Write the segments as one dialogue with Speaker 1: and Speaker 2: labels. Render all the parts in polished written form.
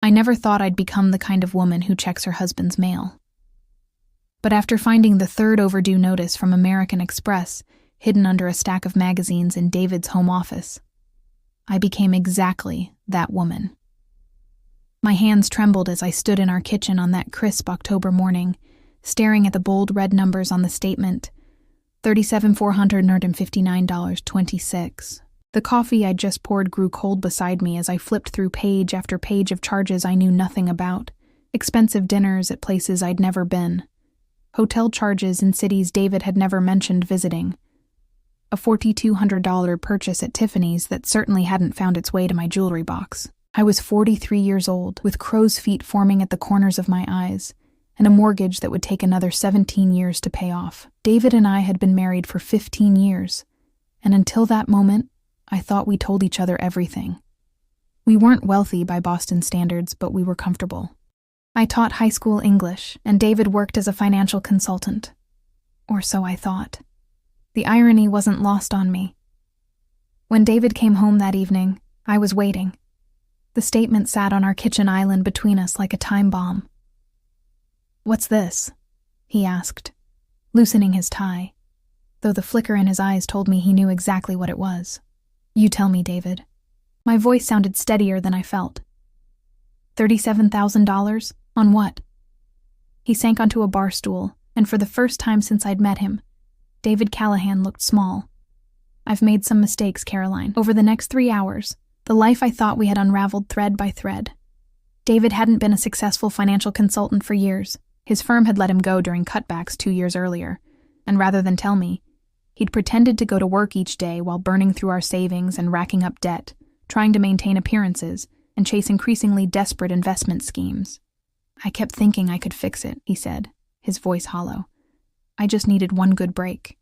Speaker 1: I never thought I'd become the kind of woman who checks her husband's mail. But after finding the third overdue notice from American Express hidden under a stack of magazines in David's home office, I became exactly that woman. My hands trembled as I stood in our kitchen on that crisp October morning, staring at the bold red numbers on the statement, $37,459.26. The coffee I'd just poured grew cold beside me as I flipped through page after page of charges I knew nothing about, expensive dinners at places I'd never been, hotel charges in cities David had never mentioned visiting, a $4,200 purchase at Tiffany's that certainly hadn't found its way to my jewelry box. I was 43 years old, with crow's feet forming at the corners of my eyes, and a mortgage that would take another 17 years to pay off. David and I had been married for 15 years, and until that moment, I thought we told each other everything. We weren't wealthy by Boston standards, but we were comfortable. I taught high school English, and David worked as a financial consultant. Or so I thought. The irony wasn't lost on me. When David came home that evening, I was waiting. The statement sat on our kitchen island between us like a time bomb. "What's this?" he asked, loosening his tie, though the flicker in his eyes told me he knew exactly what it was. "You tell me, David." My voice sounded steadier than I felt. $37,000? On what? He sank onto a bar stool, and for the first time since I'd met him, David Callahan looked small. "I've made some mistakes, Caroline. Over the next 3 hours, the life I thought we had unraveled thread by thread. David hadn't been a successful financial consultant for years. His firm had let him go during cutbacks 2 years earlier, and rather than tell me, he'd pretended to go to work each day while burning through our savings and racking up debt, trying to maintain appearances and chase increasingly desperate investment schemes. I kept thinking I could fix it, he said, his voice hollow. I just needed one good break.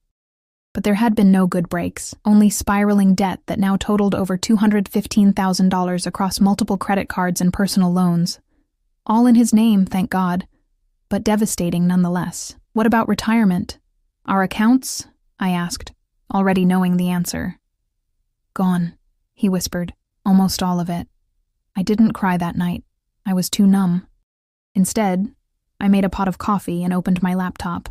Speaker 1: But there had been no good breaks, only spiraling debt that now totaled over $215,000 across multiple credit cards and personal loans. All in his name, thank God, but devastating nonetheless. What about retirement? Our accounts? I asked, already knowing the answer. Gone, he whispered, almost all of it. I didn't cry that night. I was too numb. Instead, I made a pot of coffee and opened my laptop.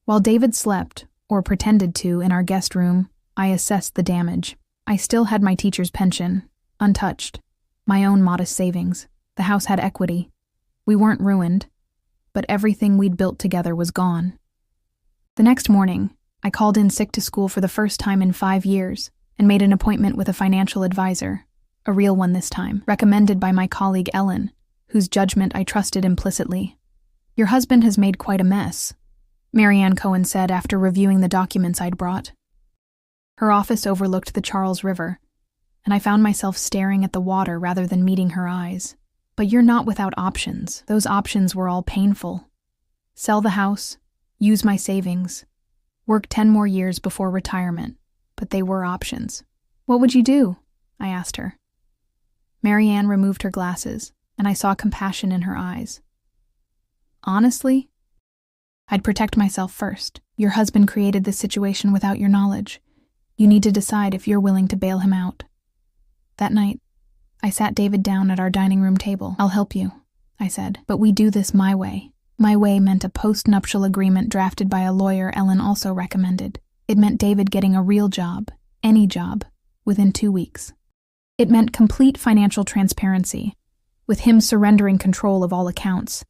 Speaker 1: While David slept, or pretended to, in our guest room, I assessed the damage. I still had my teacher's pension, untouched, my own modest savings. The house had equity. We weren't ruined, but everything we'd built together was gone. The next morning, I called in sick to school for the first time in 5 years and made an appointment with a financial advisor, a real one this time, recommended by my colleague Ellen, whose judgment I trusted implicitly. Your husband has made quite a mess, Marianne Cohen said after reviewing the documents I'd brought. Her office overlooked the Charles River, and I found myself staring at the water rather than meeting her eyes. But you're not without options. Those options were all painful. Sell the house, use my savings, work 10 more years before retirement, but they were options. What would you do? I asked her. Marianne removed her glasses, and I saw compassion in her eyes. Honestly, I'd protect myself first. Your husband created this situation without your knowledge. You need to decide if you're willing to bail him out. That night, I sat David down at our dining room table. I'll help you, I said, but we do this my way. My way meant a post-nuptial agreement drafted by a lawyer Ellen also recommended. It meant David getting a real job, any job, within 2 weeks. It meant complete financial transparency, with him surrendering control of all accounts.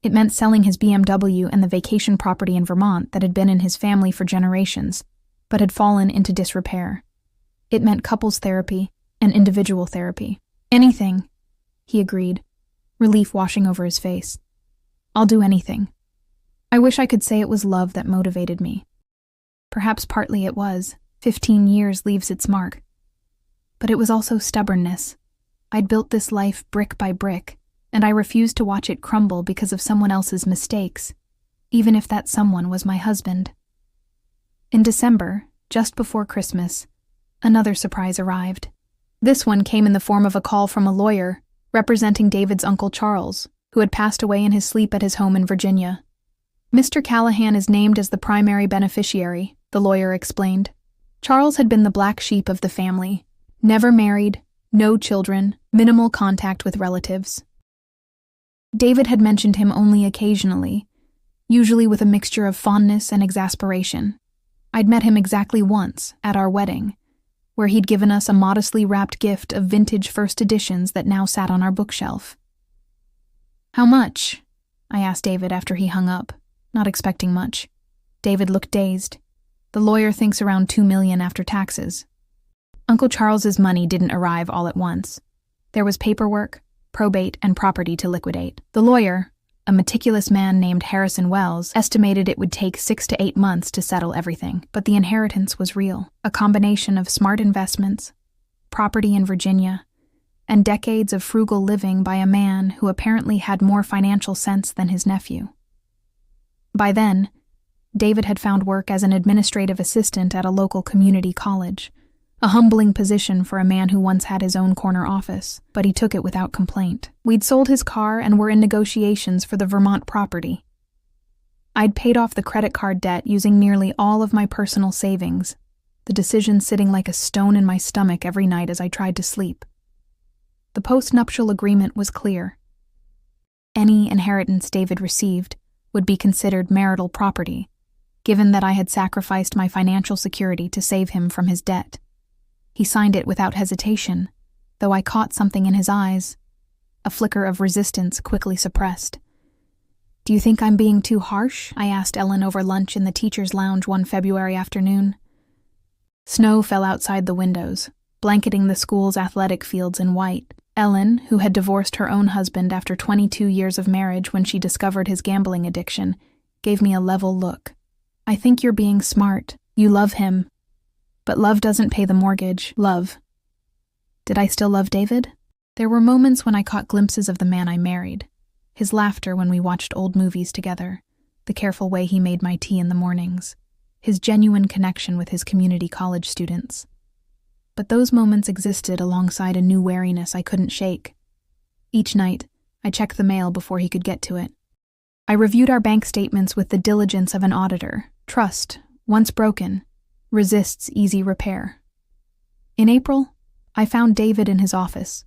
Speaker 1: It meant selling his BMW and the vacation property in Vermont that had been in his family for generations, but had fallen into disrepair. It meant couples therapy and individual therapy. Anything, he agreed, relief washing over his face. I'll do anything. I wish I could say it was love that motivated me. Perhaps partly it was. 15 years leaves its mark. But it was also stubbornness. I'd built this life brick by brick, and I refused to watch it crumble because of someone else's mistakes, even if that someone was my husband. In December, just before Christmas, another surprise arrived. This one came in the form of a call from a lawyer representing David's Uncle Charles, who had passed away in his sleep at his home in Virginia. Mr. Callahan is named as the primary beneficiary, the lawyer explained. Charles had been the black sheep of the family. Never married, no children, Minimal contact with relatives. David had mentioned him only occasionally, usually with a mixture of fondness and exasperation. I'd met him exactly once, at our wedding, where he'd given us a modestly wrapped gift of vintage first editions that now sat on our bookshelf. "How much?" I asked David after he hung up, not expecting much. David looked dazed. "The lawyer thinks around $2 million after taxes." Uncle Charles's money didn't arrive all at once. There was paperwork, probate, and property to liquidate. The lawyer, a meticulous man named Harrison Wells, estimated it would take 6 to 8 months to settle everything, but the inheritance was real, a combination of smart investments, property in Virginia, and decades of frugal living by a man who apparently had more financial sense than his nephew. By then, David had found work as an administrative assistant at a local community college, a humbling position for a man who once had his own corner office, but he took it without complaint. We'd sold his car and were in negotiations for the Vermont property. I'd paid off the credit card debt using nearly all of my personal savings, the decision sitting like a stone in my stomach every night as I tried to sleep. The post-nuptial agreement was clear. Any inheritance David received would be considered marital property, given that I had sacrificed my financial security to save him from his debt. He signed it without hesitation, though I caught something in his eyes, a flicker of resistance quickly suppressed. "Do you think I'm being too harsh?" I asked Ellen over lunch in the teacher's lounge one February afternoon. Snow fell outside the windows, blanketing the school's athletic fields in white. Ellen, who had divorced her own husband after 22 years of marriage when she discovered his gambling addiction, gave me a level look. "I think you're being smart. You love him. But love doesn't pay the mortgage. Love." Did I still love David? There were moments when I caught glimpses of the man I married. His laughter when we watched old movies together, the careful way he made my tea in the mornings, his genuine connection with his community college students. But those moments existed alongside a new wariness I couldn't shake. Each night, I checked the mail before he could get to it. I reviewed our bank statements with the diligence of an auditor. Trust, once broken, resists easy repair. In April, I found David in his office,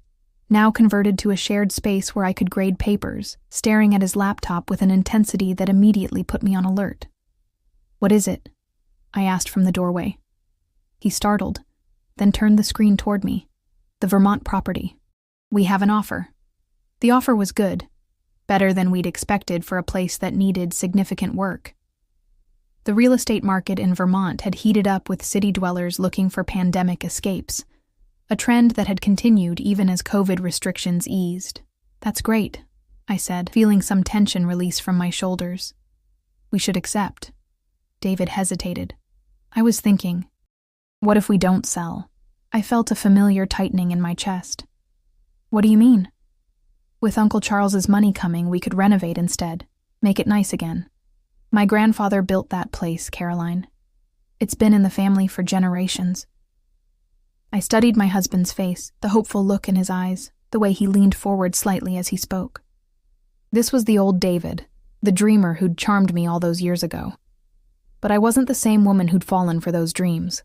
Speaker 1: now converted to a shared space where I could grade papers, staring at his laptop with an intensity that immediately put me on alert. "What is it?" I asked from the doorway. He startled, then turned the screen toward me. "The Vermont property. We have an offer." The offer was good, better than we'd expected for a place that needed significant work. The real estate market in Vermont had heated up with city dwellers looking for pandemic escapes, a trend that had continued even as COVID restrictions eased. "That's great," I said, feeling some tension release from my shoulders. "We should accept." David hesitated. I was thinking, what if we don't sell? I felt a familiar tightening in my chest. "What do you mean?" "With Uncle Charles's money coming, we could renovate instead, make it nice again. My grandfather built that place, Caroline. It's been in the family for generations." I studied my husband's face, the hopeful look in his eyes, the way he leaned forward slightly as he spoke. This was the old David, the dreamer who'd charmed me all those years ago. But I wasn't the same woman who'd fallen for those dreams.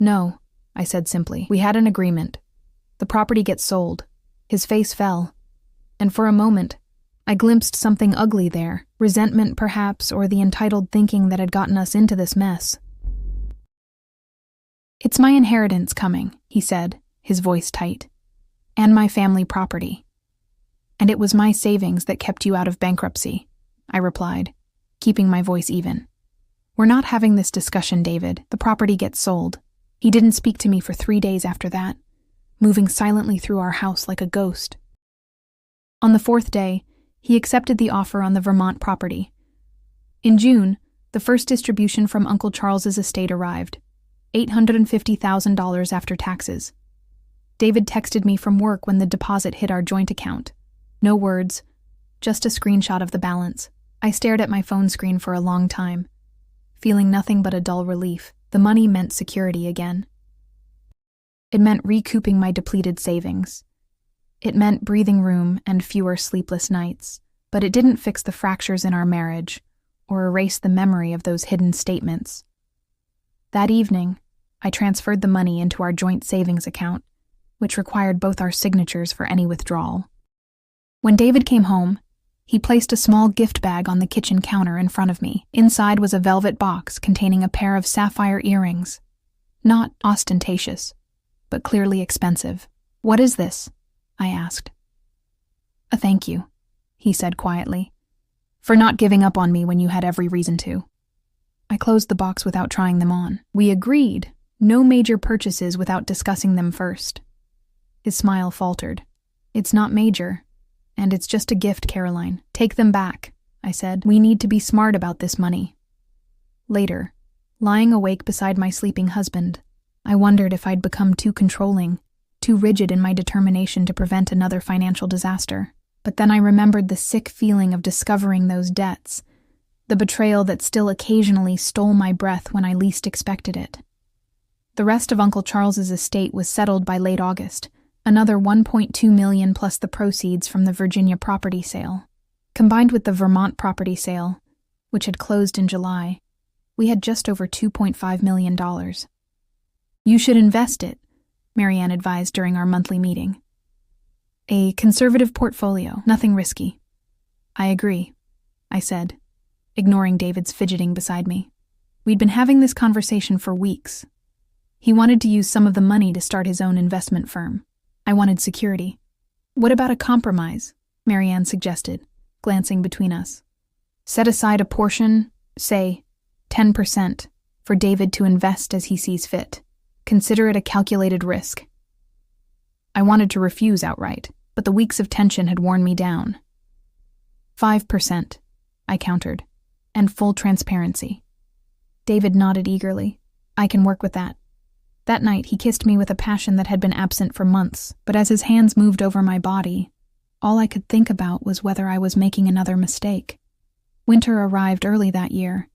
Speaker 1: "No," I said simply. "We had an agreement. The property gets sold." His face fell, and for a moment, I glimpsed something ugly there, resentment perhaps, or the entitled thinking that had gotten us into this mess. "It's my inheritance coming," he said, his voice tight, "and my family property. And it was my savings that kept you out of bankruptcy," I replied, keeping my voice even. "We're not having this discussion, David. The property gets sold." He didn't speak to me for 3 days after that, moving silently through our house like a ghost. On the 4th day, he accepted the offer on the Vermont property. In June, the first distribution from Uncle Charles's estate arrived, $850,000 after taxes. David texted me from work when the deposit hit our joint account. No words, just a screenshot of the balance. I stared at my phone screen for a long time, feeling nothing but a dull relief. The money meant security again. It meant recouping my depleted savings. It meant breathing room and fewer sleepless nights, but it didn't fix the fractures in our marriage or erase the memory of those hidden statements. That evening, I transferred the money into our joint savings account, which required both our signatures for any withdrawal. When David came home, he placed a small gift bag on the kitchen counter in front of me. Inside was a velvet box containing a pair of sapphire earrings. Not ostentatious, but clearly expensive. "What is this?" I asked. "A thank you," he said quietly, "for not giving up on me when you had every reason to." I closed the box without trying them on. We agreed, no major purchases without discussing them first. His smile faltered. "It's not major, and it's just a gift, Caroline. Take them back," I said. "We need to be smart about this money." Later, lying awake beside my sleeping husband, I wondered if I'd become too controlling, too rigid in my determination to prevent another financial disaster. But then I remembered the sick feeling of discovering those debts, the betrayal that still occasionally stole my breath when I least expected it. The rest of Uncle Charles's estate was settled by late August, another $1.2 million plus the proceeds from the Virginia property sale. Combined with the Vermont property sale, which had closed in July, we had just over $2.5 million. "You should invest it," Marianne advised during our monthly meeting. "A conservative portfolio, nothing risky." "I agree," I said, ignoring David's fidgeting beside me. We'd been having this conversation for weeks. He wanted to use some of the money to start his own investment firm. I wanted security. "What about a compromise?" Marianne suggested, glancing between us. "Set aside a portion, say 10%, for David to invest as he sees fit. Consider it a calculated risk." I wanted to refuse outright, but the weeks of tension had worn me down. 5%, I countered, and full transparency. David nodded eagerly. "I can work with that." That night, he kissed me with a passion that had been absent for months, but as his hands moved over my body, all I could think about was whether I was making another mistake. Winter arrived early that year,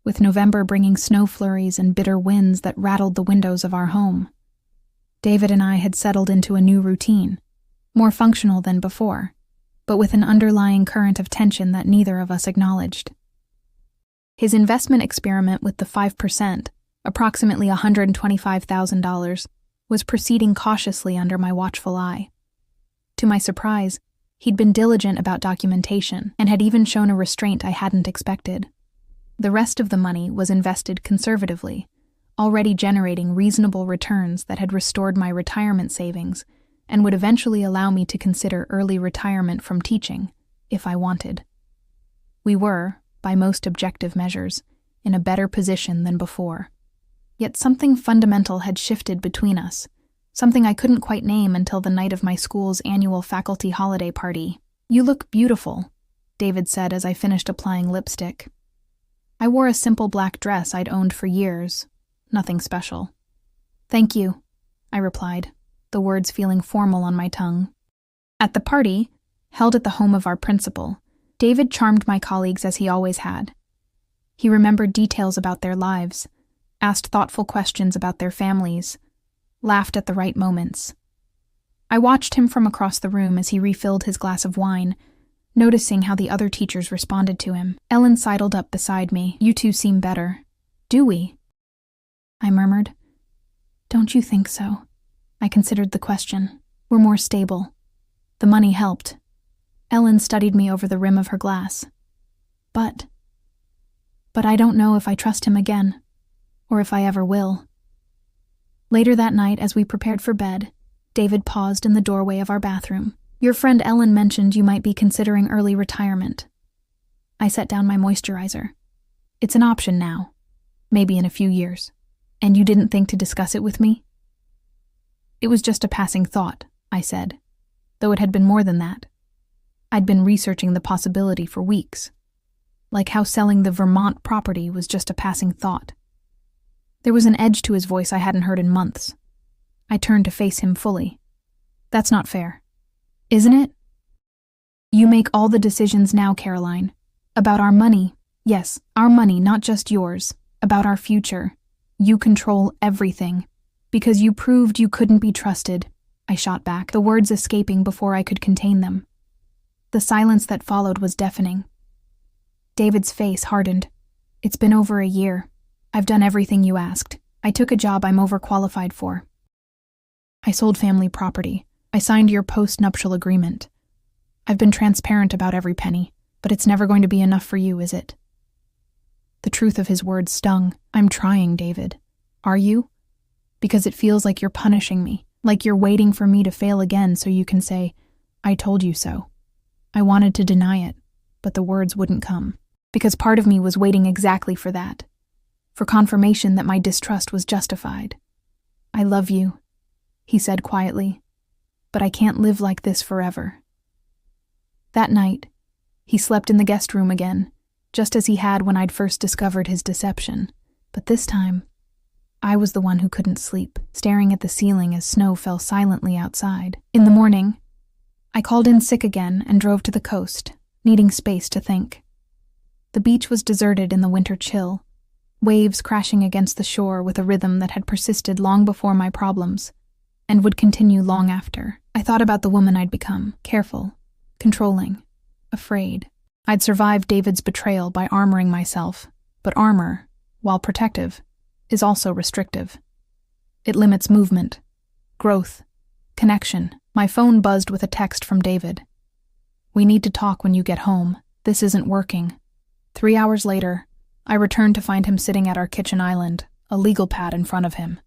Speaker 1: with November bringing snow flurries and bitter winds that rattled the windows of our home. David and I had settled into a new routine, more functional than before, but with an underlying current of tension that neither of us acknowledged. His investment experiment with the 5%, approximately $125,000, was proceeding cautiously under my watchful eye. To my surprise, he'd been diligent about documentation and had even shown a restraint I hadn't expected. The rest of the money was invested conservatively, already generating reasonable returns that had restored my retirement savings and would eventually allow me to consider early retirement from teaching, if I wanted. We were, by most objective measures, in a better position than before. Yet something fundamental had shifted between us, something I couldn't quite name until the night of my school's annual faculty holiday party. "You look beautiful," David said as I finished applying lipstick. I wore a simple black dress I'd owned for years, nothing special. "Thank you," I replied, the words feeling formal on my tongue. At the party, held at the home of our principal, David charmed my colleagues as he always had. He remembered details about their lives, asked thoughtful questions about their families, laughed at the right moments. I watched him from across the room as he refilled his glass of wine, noticing how the other teachers responded to him. Ellen sidled up beside me. "You two seem better. Do we?" I murmured. "Don't you think so?" I considered the question. "We're more stable." The money helped. Ellen studied me over the rim of her glass. But I don't know if I trust him again, or if I ever will." Later that night, as we prepared for bed, David paused in the doorway of our bathroom. "Your friend Ellen mentioned you might be considering early retirement." I set down my moisturizer. "It's an option now, maybe in a few years. And you didn't think to discuss it with me?" "It was just a passing thought," I said, though it had been more than that. I'd been researching the possibility for weeks, like how selling the Vermont property was just a passing thought. There was an edge to his voice I hadn't heard in months. I turned to face him fully. "That's not fair. Isn't it? You make all the decisions now, Caroline. About our money. Yes, our money, not just yours. About our future. You control everything. Because you proved you couldn't be trusted," I shot back, the words escaping before I could contain them. The silence that followed was deafening. David's face hardened. "It's been over a year. I've done everything you asked. I took a job I'm overqualified for. I sold family property. I signed your post-nuptial agreement. I've been transparent about every penny, but it's never going to be enough for you, is it? The truth of his words stung. I'm trying, David. Are you? Because it feels like you're punishing me, like you're waiting for me to fail again so you can say, I told you so. I wanted to deny it, but the words wouldn't come, because part of me was waiting exactly for that, for confirmation that my distrust was justified. I love you, he said quietly, but I can't live like this forever. That night, he slept in the guest room again, just as he had when I'd first discovered his deception, but this time, I was the one who couldn't sleep, staring at the ceiling as snow fell silently outside. In the morning, I called in sick again and drove to the coast, needing space to think. The beach was deserted in the winter chill, waves crashing against the shore with a rhythm that had persisted long before my problems, and would continue long after. I thought about the woman I'd become, careful, controlling, afraid. I'd survived David's betrayal by armoring myself, but armor, while protective, is also restrictive. It limits movement, growth, connection. My phone buzzed with a text from David. We need to talk when you get home. This isn't working. 3 hours later, I returned to find him sitting at our kitchen island, a legal pad in front of him.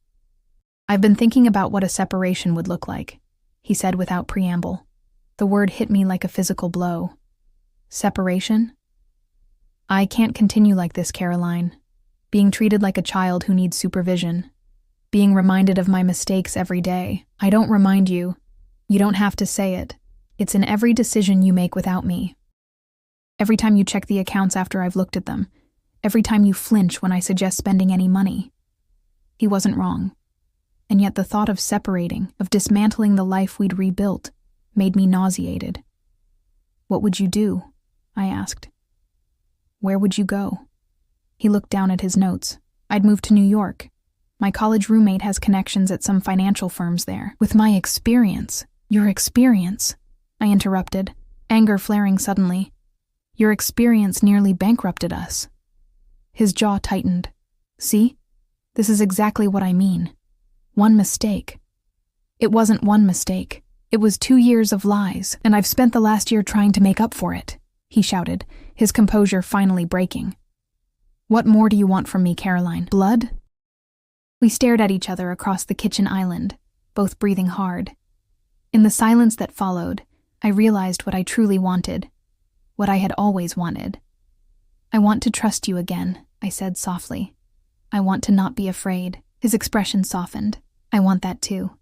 Speaker 1: I've been thinking about what a separation would look like, he said without preamble. The word hit me like a physical blow. Separation? I can't continue like this, Caroline. Being treated like a child who needs supervision. Being reminded of my mistakes every day. I don't remind you. You don't have to say it. It's in every decision you make without me. Every time you check the accounts after I've looked at them. Every time you flinch when I suggest spending any money. He wasn't wrong. And yet the thought of separating, of dismantling the life we'd rebuilt, made me nauseated. What would you do? I asked. Where would you go? He looked down at his notes. I'd moved to New York. My college roommate has connections at some financial firms there. With my experience. Your experience? I interrupted, anger flaring suddenly. Your experience nearly bankrupted us. His jaw tightened. See? This is exactly what I mean. One mistake. It wasn't one mistake. It was 2 years of lies, and I've spent the last year trying to make up for it, he shouted, his composure finally breaking. What more do you want from me, Caroline? Blood? We stared at each other across the kitchen island, both breathing hard. In the silence that followed, I realized what I truly wanted, what I had always wanted. I want to trust you again, I said softly. I want to not be afraid. His expression softened. I want that too.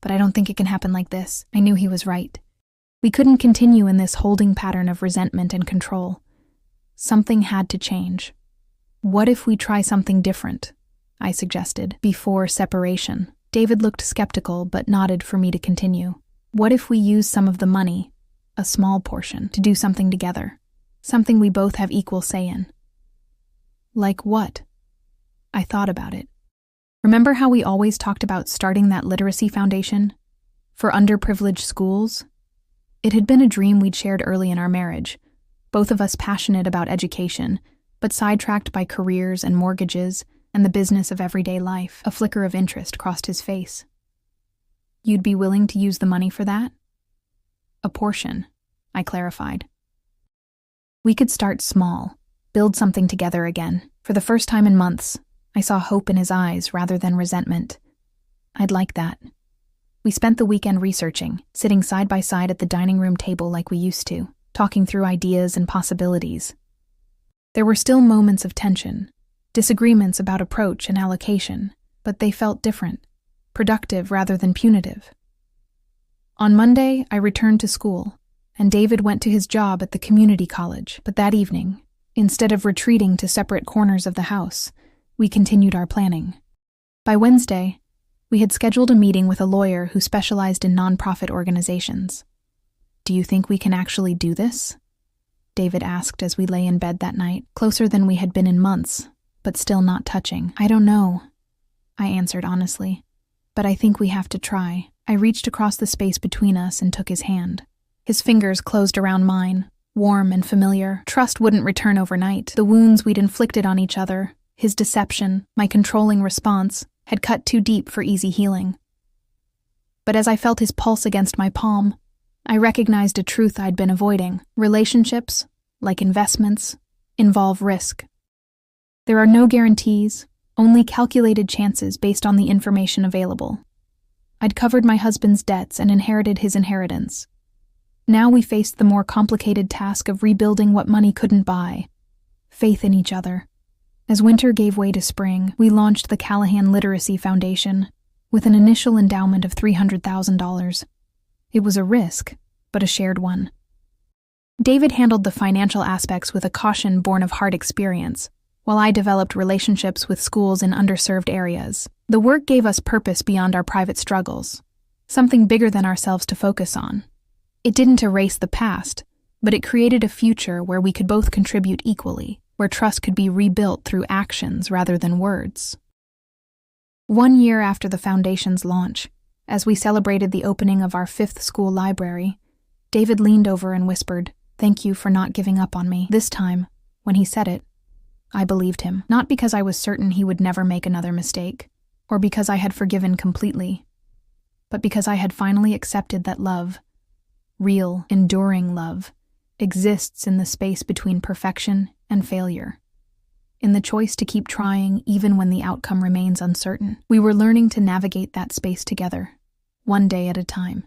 Speaker 1: But I don't think it can happen like this. I knew he was right. We couldn't continue in this holding pattern of resentment and control. Something had to change. What if we try something different? I suggested, before separation. David looked skeptical but nodded for me to continue. What if we use some of the money, a small portion, to do something together? Something we both have equal say in. Like what? I thought about it. Remember how we always talked about starting that literacy foundation? For underprivileged schools? It had been a dream we'd shared early in our marriage, both of us passionate about education, but sidetracked by careers and mortgages and the business of everyday life. A flicker of interest crossed his face. You'd be willing to use the money for that? A portion, I clarified. We could start small, build something together again. For the first time in months, I saw hope in his eyes rather than resentment. I'd like that. We spent the weekend researching, sitting side by side at the dining room table like we used to, talking through ideas and possibilities. There were still moments of tension, disagreements about approach and allocation, but they felt different, productive rather than punitive. On Monday, I returned to school, and David went to his job at the community college. But that evening, instead of retreating to separate corners of the house, we continued our planning. By Wednesday, we had scheduled a meeting with a lawyer who specialized in nonprofit organizations. Do you think we can actually do this? David asked as we lay in bed that night, closer than we had been in months, but still not touching. I don't know, I answered honestly, but I think we have to try. I reached across the space between us and took his hand. His fingers closed around mine, warm and familiar. Trust wouldn't return overnight. The wounds we'd inflicted on each other, his deception, my controlling response, had cut too deep for easy healing. But as I felt his pulse against my palm, I recognized a truth I'd been avoiding. Relationships, like investments, involve risk. There are no guarantees, only calculated chances based on the information available. I'd covered my husband's debts and inherited his inheritance. Now we faced the more complicated task of rebuilding what money couldn't buy: faith in each other. As winter gave way to spring, we launched the Callahan Literacy Foundation with an initial endowment of $300,000. It was a risk, but a shared one. David handled the financial aspects with a caution born of hard experience, while I developed relationships with schools in underserved areas. The work gave us purpose beyond our private struggles, something bigger than ourselves to focus on. It didn't erase the past, but it created a future where we could both contribute equally, where trust could be rebuilt through actions rather than words. 1 year after the foundation's launch, as we celebrated the opening of our 5th school library, David leaned over and whispered, "Thank you for not giving up on me." This time, when he said it, I believed him, not because I was certain he would never make another mistake, or because I had forgiven completely, but because I had finally accepted that love, real, enduring love, exists in the space between perfection and failure, in the choice to keep trying even when the outcome remains uncertain. We were learning to navigate that space together, one day at a time.